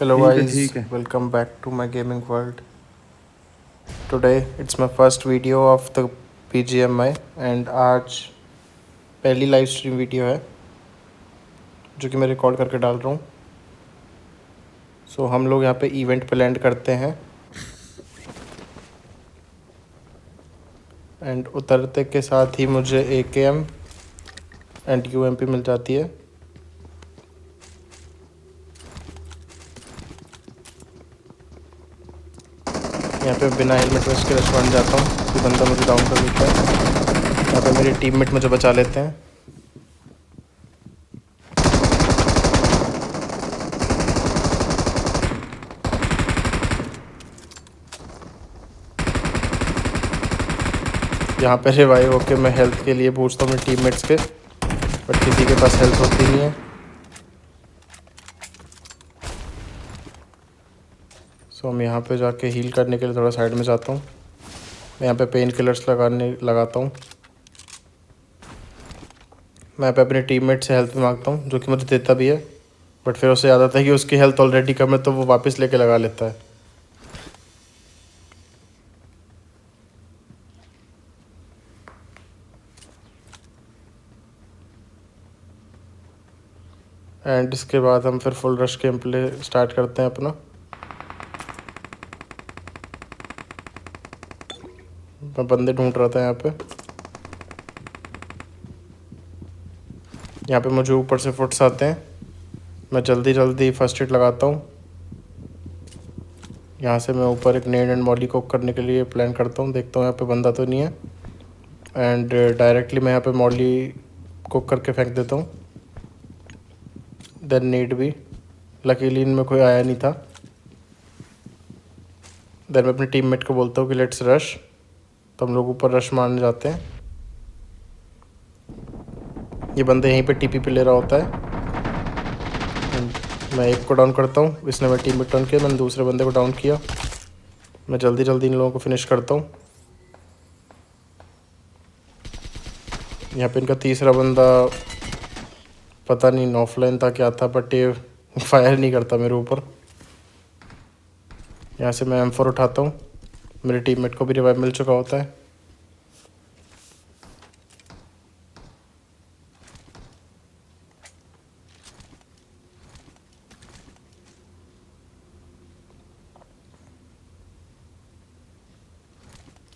Hello ठीक है guys, ठीक है। welcome back to my gaming world. Today it's my first video of the PGMI and आज पहली लाइव स्ट्रीम वीडियो है जो कि मैं रिकॉर्ड करके डाल रहा हूँ। सो हम लोग यहाँ पे इवेंट पे लैंड करते हैं एंड उतरते के साथ ही मुझे AKM एंड UMP मिल जाती है। यहाँ पे बिना हेलमेट वेस्ट के रश बन जाता हूँ, कोई बंदा मुझे डाउन कर देता है। यहाँ पे मेरे टीममेट मुझे बचा लेते हैं। यहाँ पे रिवाइव होके मैं हेल्थ के लिए पूछता हूँ मेरे टीममेट्स के, बट किसी के पास हेल्थ होती नहीं है। सो मैं यहाँ पे जाके हील करने के लिए थोड़ा साइड में जाता हूँ। मैं यहाँ पे पेन किलर्स लगाता हूँ। मैं यहाँ पे अपने टीममेट से हेल्प मांगता हूँ जो कि मुझे देता भी है, बट फिर उसे याद आता है कि उसकी हेल्थ ऑलरेडी कम है तो वो वापस लेके लगा लेता है। एंड इसके बाद हम फिर full rush game play start करते हैं अपना। मैं बंदे ढूंढ रहा था यहाँ पे। यहाँ पे मुझे ऊपर से फुट्स आते हैं। मैं जल्दी जल्दी फर्स्ट एड लगाता हूँ। यहाँ से मैं ऊपर एक नेड एंड मॉली कुक करने के लिए प्लान करता हूँ, देखता हूँ यहाँ पे बंदा तो नहीं है। एंड डायरेक्टली मैं यहाँ पे मॉली कुक करके फेंक देता हूँ। देन नीड भी, लकीली इनमें कोई आया नहीं था। देन मैं अपने टीममेट को बोलता हूँ कि लेट्स रश, तो हम लोग ऊपर रश मारने जाते हैं। ये बंदे यहीं पे टीपी पे ले रहा होता है। मैं एक को डाउन करता हूँ, इसने मेरा टीममेट डाउन किया, मैंने दूसरे बंदे को डाउन किया। मैं जल्दी जल्दी इन लोगों को फिनिश करता हूँ। यहाँ पे इनका तीसरा बंदा पता नहीं ऑफलाइन था क्या था, बट ये फायर नहीं करता मेरे ऊपर। यहाँ से मैं M4 उठाता हूँ। मेरे टीममेट को भी रिवाइव मिल चुका होता है।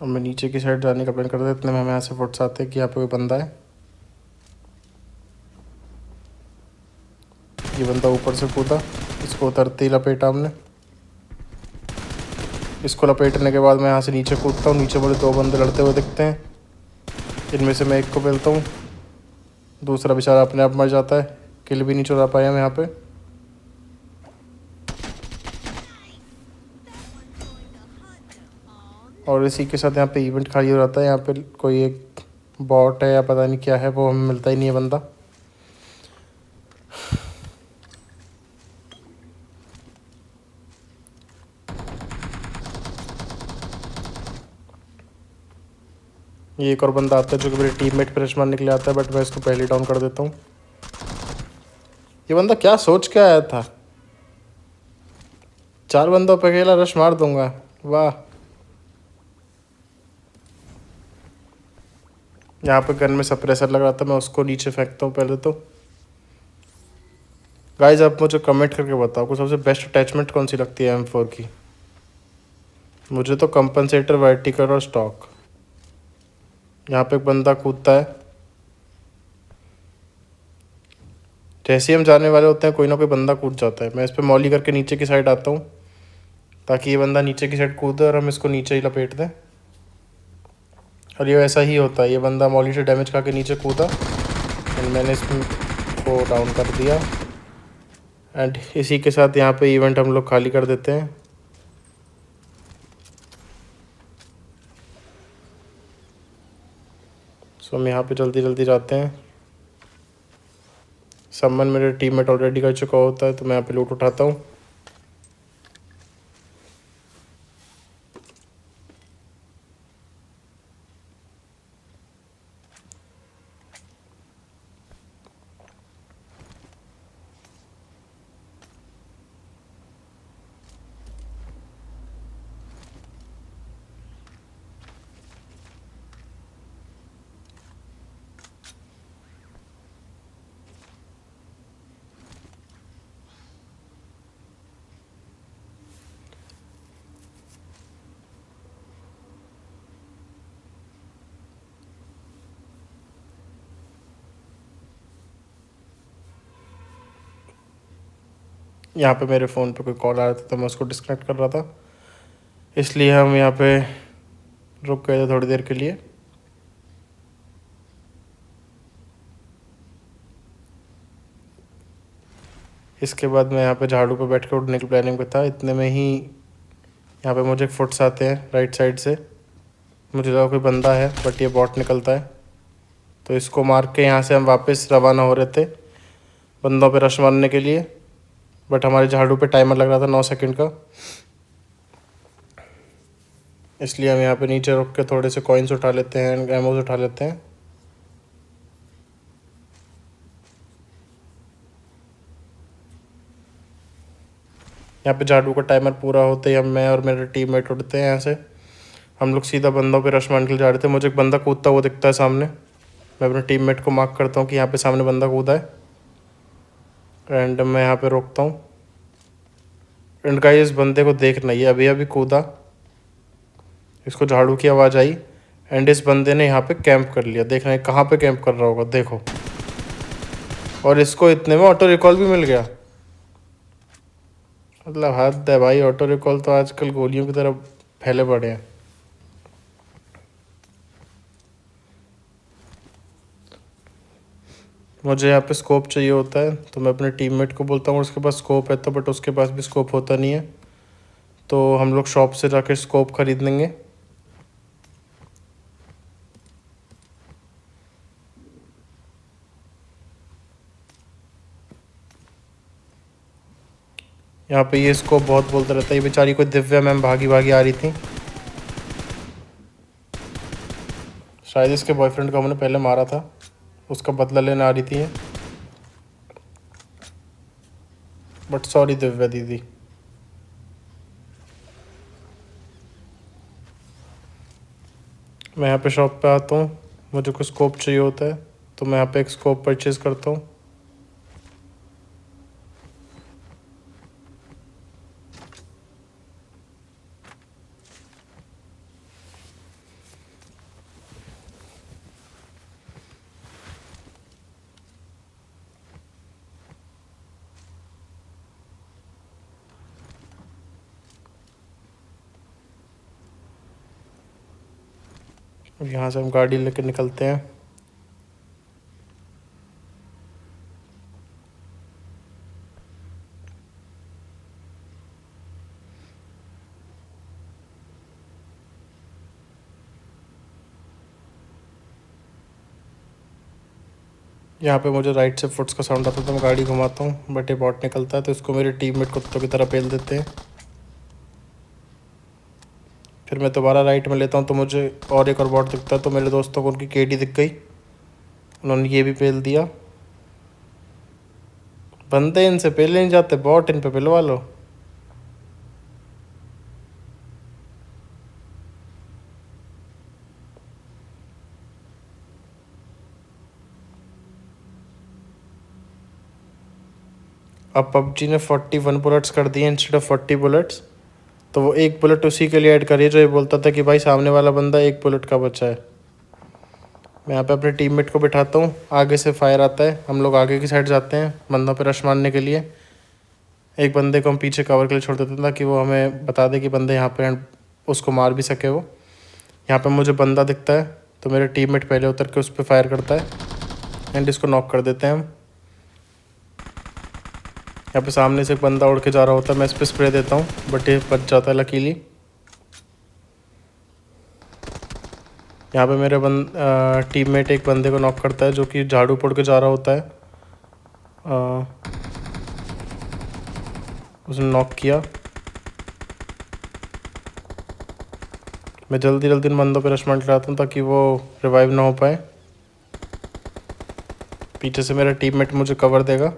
अब मैं नीचे की साइड जाने का प्लान करता था, इतने में हमें यहाँ से फुट्स आते हैं कि यहाँ पे कोई बंदा है। ये बंदा ऊपर से कूदा, इसको उतरते ही लपेटा हमने। इसको लपेटने के बाद मैं यहाँ से नीचे कूदता हूँ। नीचे बोले दो बंदे लड़ते हुए दिखते हैं, इनमें से मैं एक को पेलता हूँ, दूसरा बेचारा अपने आप मर जाता है। किल भी नहीं चुरा पाया मैं यहाँ पे। और इसी के साथ यहाँ पे इवेंट खाली हो जाता है। यहाँ पे कोई एक बॉट है या पता नहीं क्या है, वो हमें मिलता ही नहीं है बंदा। ये एक और बंदा आता है जो कि मेरे टीममेट पे रश मारने के लिए आता है, बट मैं इसको पहले डाउन कर देता हूँ। ये बंदा क्या सोच के आया था, 4 बंदों पे अकेला रश मार दूंगा, वाह। यहाँ पे गन में सप्रेसर लगा था, मैं उसको नीचे फेंकता हूँ पहले तो। गाइज आप मुझे कमेंट करके बताओ को सबसे बेस्ट अटैचमेंट कौन सी लगती है M4 की। मुझे तो कंपनसेटर, वर्टिकल और स्टॉक। यहाँ पे एक बंदा कूदता है, जैसे ही हम जाने वाले होते हैं कोई ना कोई बंदा कूद जाता है। मैं इस पर मॉली करके नीचे की साइड आता हूँ ताकि ये बंदा नीचे की साइड कूदे और हम इसको नीचे ही लपेट दें। और ये ऐसा ही होता है, ये बंदा मॉली से डैमेज खा के नीचे कूदा एंड मैंने इसको डाउन कर दिया। एंड इसी के साथ यहाँ पे इवेंट हम लोग खाली कर देते हैं। सो हम यहाँ पे जल्दी जल्दी जाते हैं। सम्मन मेरे टीममेट ऑलरेडी कर चुका होता है, तो मैं यहाँ पे लूट उठाता हूँ। यहाँ पे मेरे फ़ोन पे कोई कॉल आ रहा था तो मैं उसको डिस्कनेक्ट कर रहा था, इसलिए हम यहाँ पे रुक गए थे थोड़ी देर के लिए। इसके बाद मैं यहाँ पे झाड़ू पे बैठ के उठने की प्लानिंग पे था, इतने में ही यहाँ पे मुझे फुट्स आते हैं राइट साइड से। मुझे लगा कोई बंदा है, बट ये बॉट निकलता है। तो इसको मार के यहाँ से हम वापस रवाना हो रहे थे बंदों पे रश मारने के लिए, बट हमारे झाड़ू पे टाइमर लग रहा था 9 सेकंड का, इसलिए हम यहाँ पे नीचे रुक के थोड़े से कॉइन्स उठा लेते हैं, एमोज उठा लेते हैं। यहाँ पे झाड़ू का टाइमर पूरा होते ही हम, मैं और मेरे टीममेट उठते हैं यहाँ से। हम लोग सीधा बंदों पे रश मारने के लिए जा रहे थे। मुझे एक बंदा कूदता हुआ दिखता है सामने। मैं अपने टीममेट को मार्क करता हूँ कि यहाँ पे सामने बंदा कूदा है, एंड मैं यहाँ पे रोकता हूँ। एंड गाइस, इस बंदे को देखना, ये अभी अभी कूदा, इसको झाड़ू की आवाज़ आई, एंड इस बंदे ने यहाँ पे कैंप कर लिया। देखना है कहाँ पे कैंप कर रहा होगा, देखो। और इसको इतने में ऑटो रिकॉल भी मिल गया। मतलब हद है भाई, ऑटो रिकॉल तो आजकल गोलियों की तरह फैले पड़े हैं। मुझे यहाँ पे स्कोप चाहिए होता है, तो मैं अपने टीममेट को बोलता हूँ उसके पास स्कोप है, तो बट उसके पास भी स्कोप होता नहीं है। तो हम लोग शॉप से जाकर स्कोप खरीद लेंगे। यहाँ पे ये स्कोप बहुत बोलता रहता है। ये बेचारी कोई दिव्या मैम भागी भागी आ रही थी, शायद इसके बॉयफ्रेंड को हमने पहले मारा था, उसका बदला लेने आ रही थी ये। बट सॉरी दिव्या दीदी। मैं यहाँ पे शॉप पे आता हूँ, मुझे कुछ स्कोप चाहिए होता है, तो मैं यहाँ पे एक स्कोप परचेज़ करता हूँ। यहाँ से हम गाड़ी लेकर निकलते हैं। यहाँ पे मुझे राइट से फुट्स का साउंड आता है, तो मैं गाड़ी घुमाता हूँ, बट ये बॉट निकलता है, तो इसको मेरे टीममेट कुत्तों की तरह पेल देते हैं। फिर मैं दोबारा राइट में लेता हूँ, तो मुझे और एक और बॉट दिखता है, तो मेरे दोस्तों को उनकी केडी दिख गई, उन्होंने ये भी पेल दिया। बंदे इनसे पेले नहीं जाते, बॉट इन पे पेलवा लो। अब पबजी ने 41 बुलेट्स कर दिए इंस्टेड ऑफ 40 बुलेट्स, तो वो एक बुलेट उसी के लिए ऐड करिए जो ये बोलता था कि भाई सामने वाला बंदा एक बुलेट का बचा है। मैं यहाँ पे अपने टीममेट को बिठाता हूँ, आगे से फायर आता है, हम लोग आगे की साइड जाते हैं बंदों पे रश मारने के लिए। एक बंदे को हम पीछे कवर के लिए छोड़ देते थे ताकि वो हमें बता दे कि बंदे यहाँ पे, उसको मार भी सके वो। यहाँ पे मुझे बंदा दिखता है, तो मेरे टीममेट पहले उतर के उस पर फायर करता है, एंड इसको नॉक कर देते हैं हम। यहाँ पे सामने से एक बंदा उड़ के जा रहा होता है, मैं इस पर स्प्रे देता हूँ, बट ये बच जाता है लकीली। यहाँ पे मेरे टीममेट एक बंदे को नॉक करता है जो कि झाड़ू पड़ के जा रहा होता है। उसने नॉक किया। मैं जल्दी जल्दी इन बंदों पे रशमेंट लगाता हूँ ताकि वो रिवाइव ना हो पाए। पीछे से मेरा टीममेट मुझे कवर देगा,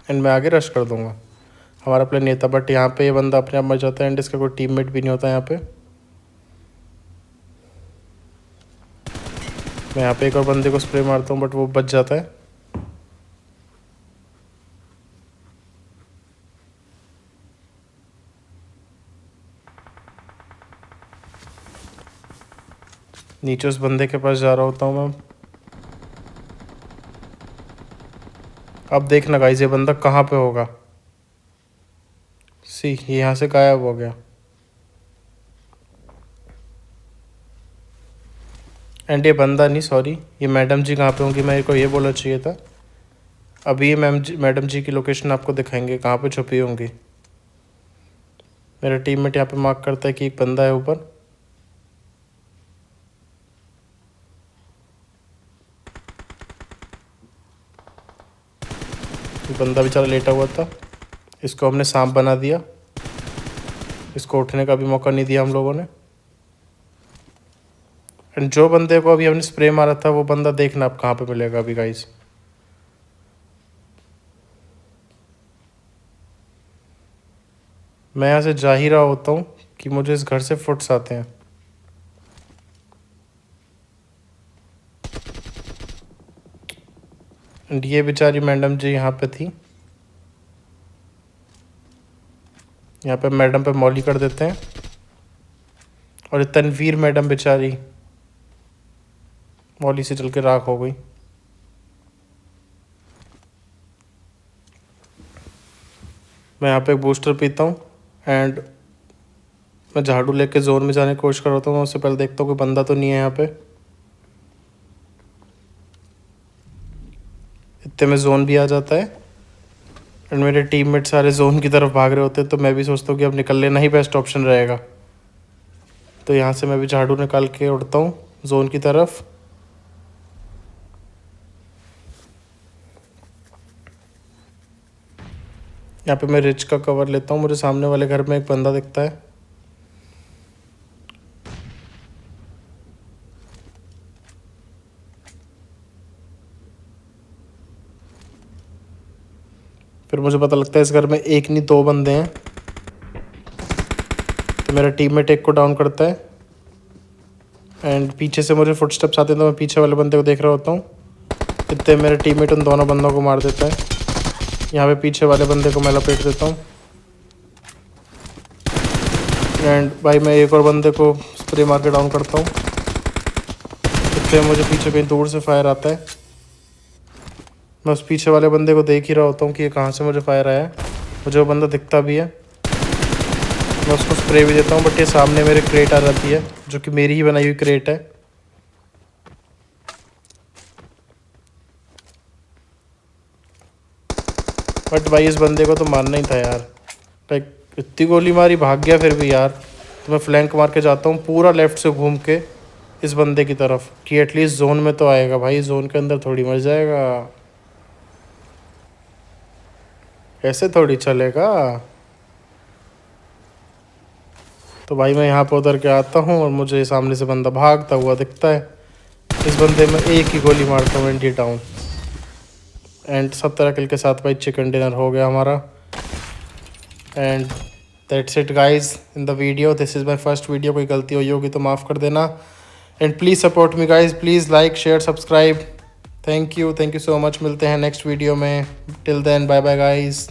एंड मैं आगे रश कर दूंगा। हमारा प्लान ये था, बट यहाँ पे ये बंदा अपने आप मर जाता है, एंड इसका कोई टीममेट भी नहीं होता यहाँ पे। मैं यहाँ पे एक और बंदे को स्प्रे मारता हूँ, बट वो बच जाता है। नीचे उस बंदे के पास जा रहा होता हूँ मैं। अब देखना गाइस, ये बंदा कहाँ पे होगा। सी ये यहाँ से गायब हो गया। एंड ये बंदा नहीं, सॉरी, ये मैडम जी कहाँ पे होंगी, मेरे को ये बोलना चाहिए था। अभी ये मैडम जी की लोकेशन आपको दिखाएंगे कहाँ पे छुपी होंगी। मेरा टीममेट यहाँ पे मार्क करता है कि एक बंदा है ऊपर। बंदा बेचारा लेटा हुआ था, इसको हमने सांप बना दिया, इसको उठने का भी मौका नहीं दिया हम लोगों ने। एंड जो बंदे को अभी हमने स्प्रे मारा था वो बंदा देखना आप कहाँ पे मिलेगा अभी गाइस। मैं यहाँ से जा ही रहा होता हूँ कि मुझे इस घर से फुट्स आते हैं। एंड ये बेचारी मैडम जी यहाँ पे थी, यहाँ पे मैडम पे मौली कर देते हैं। और ये तनवीर मैडम बेचारी मौली से चल के राख हो गई। मैं यहाँ पे एक बूस्टर पीता हूँ एंड मैं झाड़ू लेके जोन में जाने की कोशिश कर रहा हूँ। उससे पहले देखता हूँ कोई बंदा तो नहीं है यहाँ पे। इतने में जोन भी आ जाता है एंड मेरे टीममेट सारे जोन की तरफ भाग रहे होते हैं, तो मैं भी सोचता हूँ कि अब निकल लेना ही बेस्ट ऑप्शन रहेगा। तो यहाँ से मैं भी झाड़ू निकाल के उड़ता हूँ जोन की तरफ। यहाँ पे मैं रिच का कवर लेता हूँ। मुझे सामने वाले घर में एक बंदा दिखता है। फिर मुझे पता लगता है इस घर में एक नहीं दो बंदे हैं। तो मेरा टीममेट एक को डाउन करता है एंड पीछे से मुझे फुटस्टेप्स आते हैं, तो मैं पीछे वाले बंदे को देख रहा होता हूँ। इतने मेरे टीममेट उन दोनों बंदों को मार देता है। यहाँ पे पीछे वाले बंदे को मैं लपेट देता हूँ एंड भाई मैं एक और बंदे को स्प्रे मार के डाउन करता हूँ। इतने मुझे पीछे कहीं दूर से फायर आता है। मैं उस पीछे वाले बंदे को देख ही रहा होता हूँ कि ये कहाँ से मुझे फायर आया है। मुझे वो बंदा दिखता भी है, मैं उसको स्प्रे भी देता हूँ, बट ये सामने मेरे क्रेट आ जाती है जो कि मेरी ही बनाई हुई क्रेट है। बट भाई इस बंदे को तो मारना ही था यार। लाइक इतनी गोली मारी, भाग गया फिर भी यार। तो मैं फ्लैंक मार के जाता हूँ पूरा लेफ्ट से घूम के इस बंदे की तरफ कि एटलीस्ट जोन में तो आएगा। भाई जोन के अंदर थोड़ी मर जाएगा, ऐसे थोड़ी चलेगा। तो भाई मैं यहाँ पर उतर के आता हूँ और मुझे सामने से बंदा भागता हुआ दिखता है। इस बंदे में एक ही गोली मारता हूँ, एंटी डाउन। एंड 17 किल के साथ भाई चिकन डिनर हो गया हमारा। And that's it guys in the video. This is my first video. कोई गलती हुई होगी तो माफ़ कर देना। And please support me guys, please like share subscribe. Thank you so much. मिलते हैं नेक्स्ट वीडियो में। Till then bye bye guys.